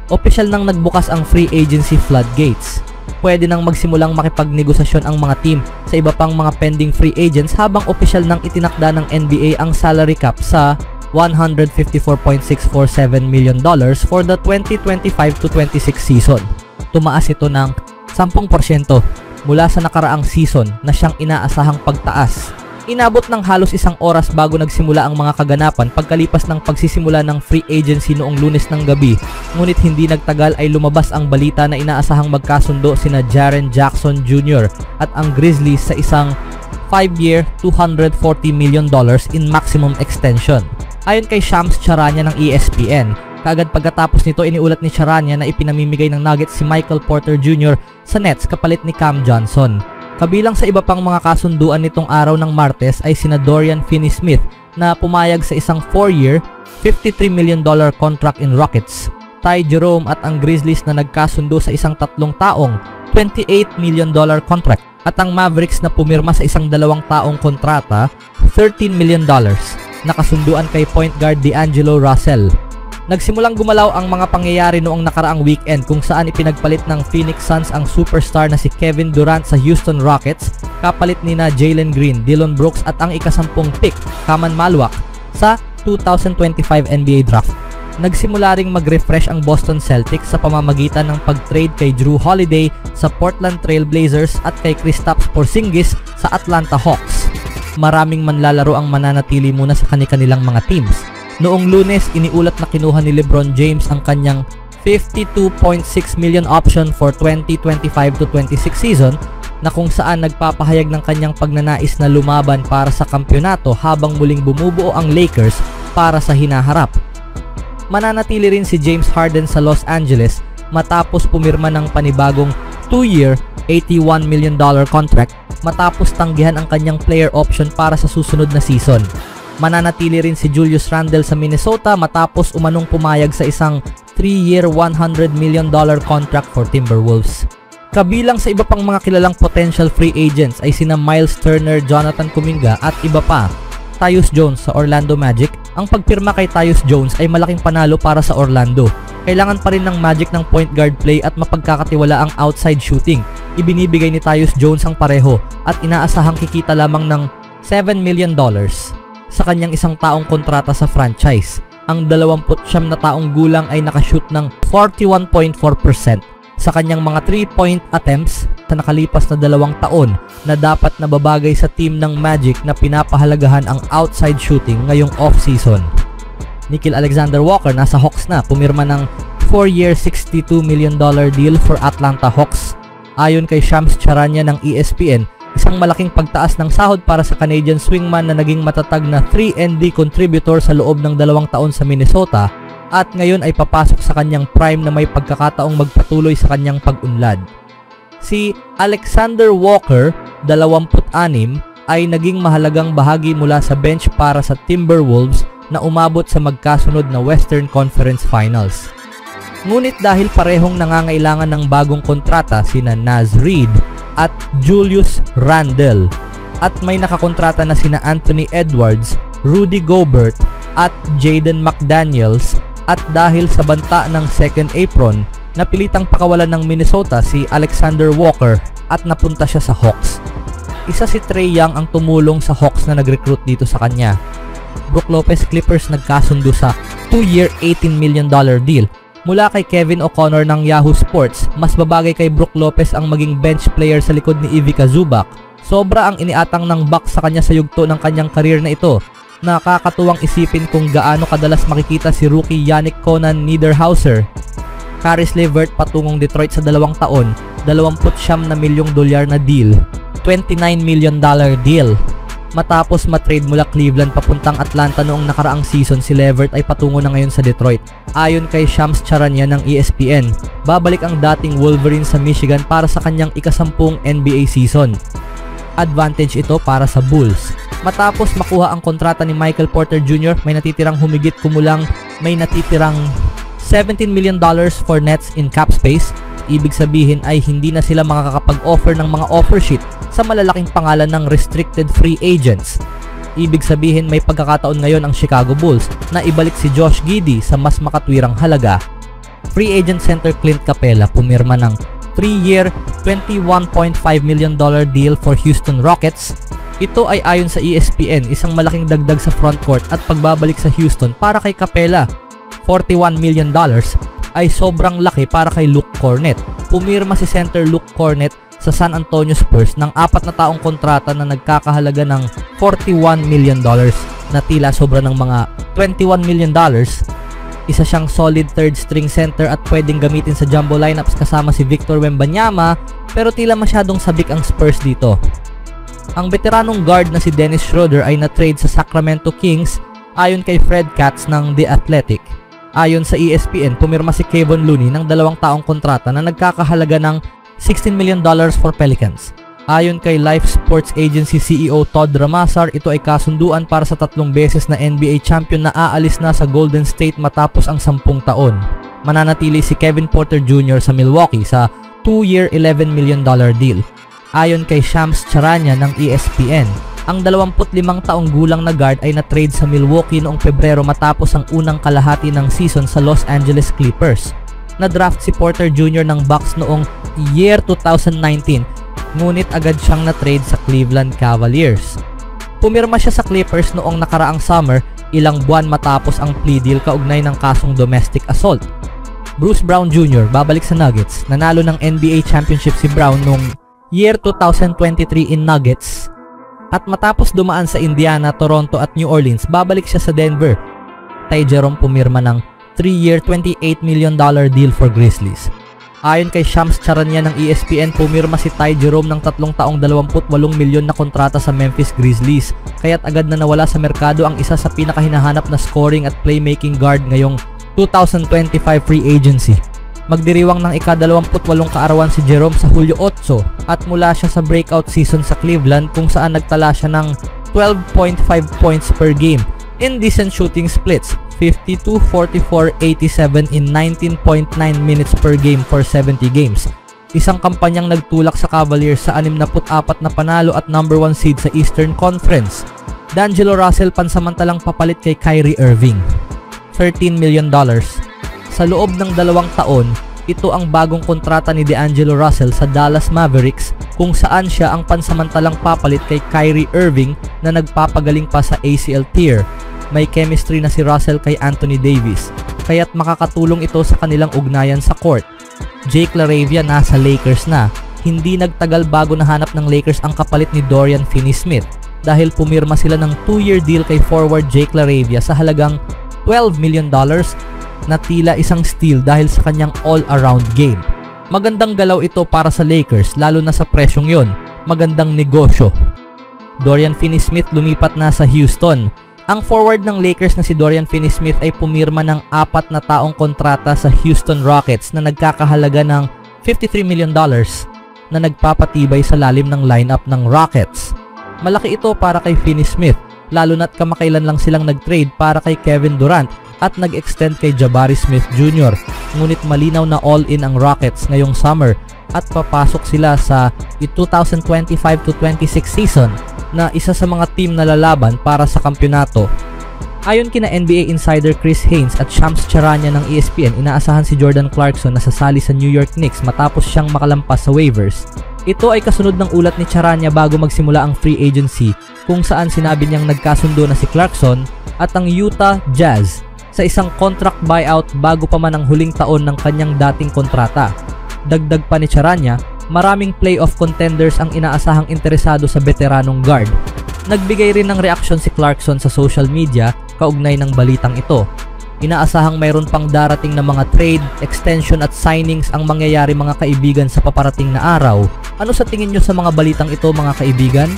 opisyal nang nagbukas ang free agency floodgates. Pwede nang magsimulang makipagnegosasyon ang mga team sa iba pang mga pending free agents habang opisyal nang itinakda ng NBA ang salary cap sa $154.647 million for the 2025-26 season. Tumaas ito ng 10% mula sa nakaraang season na siyang inaasahang pagtaas. Inabot ng halos 1 oras bago nagsimula ang mga kaganapan pagkalipas ng pagsisimula ng free agency noong Lunes ng gabi, ngunit hindi nagtagal ay lumabas ang balita na inaasahang magkasundo sina Jaren Jackson Jr. at ang Grizzlies sa isang 5-year, $240 million in maximum extension. Ayon kay Shams Charania ng ESPN, kaagad pagkatapos nito iniulat ni Charania na ipinamimigay ng Nuggets si Michael Porter Jr. sa Nets kapalit ni Cam Johnson. Kabilang sa iba pang mga kasunduan nitong araw ng Martes ay sina Dorian Finney-Smith na pumayag sa isang 4-year, $53 million contract in Rockets, Ty Jerome at ang Grizzlies na nagkasundo sa isang 3-taong, $28 million contract, at ang Mavericks na pumirma sa isang 2-taong kontrata, $13 million, nakasunduan kay point guard D'Angelo Russell. Nagsimulang gumalaw ang mga pangyayari noong nakaraang weekend kung saan ipinagpalit ng Phoenix Suns ang superstar na si Kevin Durant sa Houston Rockets kapalit nina Jalen Green, Dillon Brooks at ang ika-10 pick, Kaman Malwak, sa 2025 NBA Draft. Nagsimula ring mag-refresh ang Boston Celtics sa pamamagitan ng pag-trade kay Jrue Holiday sa Portland Trail Blazers at kay Kristaps Porzingis sa Atlanta Hawks. Maraming manlalaro ang mananatili muna sa kani-kanilang mga teams. Noong Lunes, iniulat na kinuha ni LeBron James ang kanyang $52.6 million option for 2025-26 season na kung saan nagpapahayag ng kanyang pagnanais na lumaban para sa kampyonato habang muling bumubuo ang Lakers para sa hinaharap. Mananatili rin si James Harden sa Los Angeles matapos pumirma ng panibagong 2-year, $81 million contract matapos tanggihan ang kanyang player option para sa susunod na season. Mananatili rin si Julius Randle sa Minnesota matapos umanong pumayag sa isang 3-year, $100 million contract for Timberwolves. Kabilang sa iba pang mga kilalang potential free agents ay sina Miles Turner, Jonathan Kuminga at iba pa. Tyus Jones sa Orlando Magic. Ang pagpirma kay Tyus Jones ay malaking panalo para sa Orlando. Kailangan pa rin ng Magic ng point guard play at mapagkakatiwala ang outside shooting. Ibinibigay ni Tyus Jones ang pareho at inaasahang kikita lamang ng $7 million sa kanyang 1-taong kontrata sa franchise. Ang 29 na taong gulang ay nakashoot ng 41.4% sa kanyang mga 3-point attempts sa nakalipas na 2 taon na dapat nababagay sa team ng Magic na pinapahalagahan ang outside shooting ngayong off-season. Nickeil Alexander-Walker nasa Hawks na, pumirma ng 4-year, $62 million deal for Atlanta Hawks. Ayon kay Shams Charania ng ESPN, isang malaking pagtaas ng sahod para sa Canadian swingman na naging matatag na 3-and-D contributor sa loob ng 2 taon sa Minnesota at ngayon ay papasok sa kanyang prime na may pagkakataong magpatuloy sa kanyang pag-unlad. Si Alexander Walker, 26, ay naging mahalagang bahagi mula sa bench para sa Timberwolves na umabot sa magkasunod na Western Conference Finals. Ngunit dahil parehong nangangailangan ng bagong kontrata sina Naz Reid at Julius Randle at may nakakontrata na sina Anthony Edwards, Rudy Gobert at Jaden McDaniels, at dahil sa banta ng second apron, napilitang pakawalan ng Minnesota si Alexander Walker at napunta siya sa Hawks. Isa si Trae Young ang tumulong sa Hawks na nag-recruit dito sa kanya. Brook Lopez Clippers nagkasundo sa 2-year, $18 million deal. Mula kay Kevin O'Connor ng Yahoo Sports, mas babagay kay Brook Lopez ang maging bench player sa likod ni Ivica Zubac. Sobra ang iniatang ng Bucks sa kanya sa yugto ng kanyang karir na ito. Nakakatuwang isipin kung gaano kadalas makikita si rookie Yannick Conan Niederhauser. Caris LeVert patungong Detroit sa 2 taon, $29 milyong na deal, $29 million deal. Matapos matrade mula Cleveland papuntang Atlanta noong nakaraang season, si LeVert ay patungo na ngayon sa Detroit. Ayon kay Shams Charania ng ESPN, babalik ang dating Wolverine sa Michigan para sa kanyang ika-10 NBA season. Advantage ito para sa Bulls. Matapos makuha ang kontrata ni Michael Porter Jr., may natitirang $17 million for Nets in cap space. Ibig sabihin ay hindi na sila makakapag-offer ng mga offer sheet sa malalaking pangalan ng restricted free agents. Ibig sabihin may pagkakataon ngayon ang Chicago Bulls na ibalik si Josh Giddey sa mas makatwirang halaga. Free agent center Clint Capela pumirma ng 3-year, $21.5 million deal for Houston Rockets. Ito ay ayon sa ESPN, isang malaking dagdag sa frontcourt at pagbabalik sa Houston para kay Capela. $41 million ay sobrang laki para kay Luke Kornet. Pumirma si center Luke Kornet sa San Antonio Spurs ng 4 na taong kontrata na nagkakahalaga ng $41 million na tila sobra ng mga $21 million. Isa siyang solid third string center at pwedeng gamitin sa jumbo lineups kasama si Victor Wembanyama, pero tila masyadong sabik ang Spurs dito. Ang veteranong guard na si Dennis Schroeder ay na-trade sa Sacramento Kings ayon kay Fred Katz ng The Athletic. Ayon sa ESPN, pumirma si Kevon Looney ng 2 taong kontrata na nagkakahalaga ng $16 million for Pelicans. Ayon kay Life Sports Agency CEO Todd Ramazar, ito ay kasunduan para sa 3 beses na NBA champion na aalis na sa Golden State matapos ang 10 taon. Mananatili si Kevin Porter Jr. sa Milwaukee sa 2-year $11 million deal. Ayon kay Shams Charania ng ESPN, ang 25 taong gulang na guard ay na-trade sa Milwaukee noong Pebrero matapos ang unang kalahati ng season sa Los Angeles Clippers. Na-draft si Porter Jr. ng Bucks noong year 2019, ngunit agad siyang na-trade sa Cleveland Cavaliers. Pumirma siya sa Clippers noong nakaraang summer, ilang buwan matapos ang plea deal kaugnay ng kasong domestic assault. Bruce Brown Jr. babalik sa Nuggets. Nanalo ng NBA championship si Brown noong year 2023 in Nuggets. At matapos dumaan sa Indiana, Toronto at New Orleans, babalik siya sa Denver. Ty Jerome pumirma ng 3-year $28 million deal for Grizzlies. Ayon kay Shams Charania ng ESPN, pumirma si Ty Jerome ng 3 taong $28 milyon na kontrata sa Memphis Grizzlies, kaya't agad na nawala sa merkado ang isa sa pinakahinahanap na scoring at playmaking guard ngayong 2025 free agency. Magdiriwang ng ika-28 kaarawan si Jerome sa Hulyo 8 at mula siya sa breakout season sa Cleveland kung saan nagtala siya ng 12.5 points per game in decent shooting splits, 52, 44, 87 in 19.9 minutes per game for 70 games. Isang kampanyang nagtulak sa Cavaliers sa 64 na panalo at number 1 seed sa Eastern Conference. D'Angelo Russell pansamantalang papalit kay Kyrie Irving, $13 million. Sa loob ng 2 taon, ito ang bagong kontrata ni D'Angelo Russell sa Dallas Mavericks kung saan siya ang pansamantalang papalit kay Kyrie Irving na nagpapagaling pa sa ACL tear. May chemistry na si Russell kay Anthony Davis, kaya't makakatulong ito sa kanilang ugnayan sa court. Jake LaRavia nasa Lakers na. Hindi nagtagal bago nahanap ng Lakers ang kapalit ni Dorian Finney-Smith dahil pumirma sila ng 2-year deal kay forward Jake LaRavia sa halagang $12 million na tila isang steal dahil sa kanyang all-around game. Magandang galaw ito para sa Lakers lalo na sa presyong yon. Magandang negosyo. Dorian Finney-Smith lumipat na sa Houston. Ang forward ng Lakers na si Dorian Finney-Smith ay pumirma ng 4 na taong kontrata sa Houston Rockets na nagkakahalaga ng $53 million na nagpapatibay sa lalim ng lineup ng Rockets. Malaki ito para kay Finney-Smith, lalo na't kamakailan lang silang nag-trade para kay Kevin Durant at nag-extend kay Jabari Smith Jr. Ngunit malinaw na all-in ang Rockets ngayong summer at papasok sila sa 2025-26 season na isa sa mga team na lalaban para sa kampyonato. Ayon kina NBA insider Chris Haynes at Shams Charania ng ESPN, inaasahan si Jordan Clarkson na sasali sa New York Knicks matapos siyang makalampas sa waivers. Ito ay kasunod ng ulat ni Charania bago magsimula ang free agency kung saan sinabi niyang nagkasundo na si Clarkson at ang Utah Jazz sa isang contract buyout bago pa man ang huling taon ng kanyang dating kontrata. Dagdag pa ni Charania, maraming playoff contenders ang inaasahang interesado sa veteranong guard. Nagbigay rin ng reaksyon si Clarkson sa social media kaugnay ng balitang ito. Inaasahang mayroon pang darating na mga trade, extension at signings ang mangyayari mga kaibigan sa paparating na araw. Ano sa tingin nyo sa mga balitang ito mga kaibigan?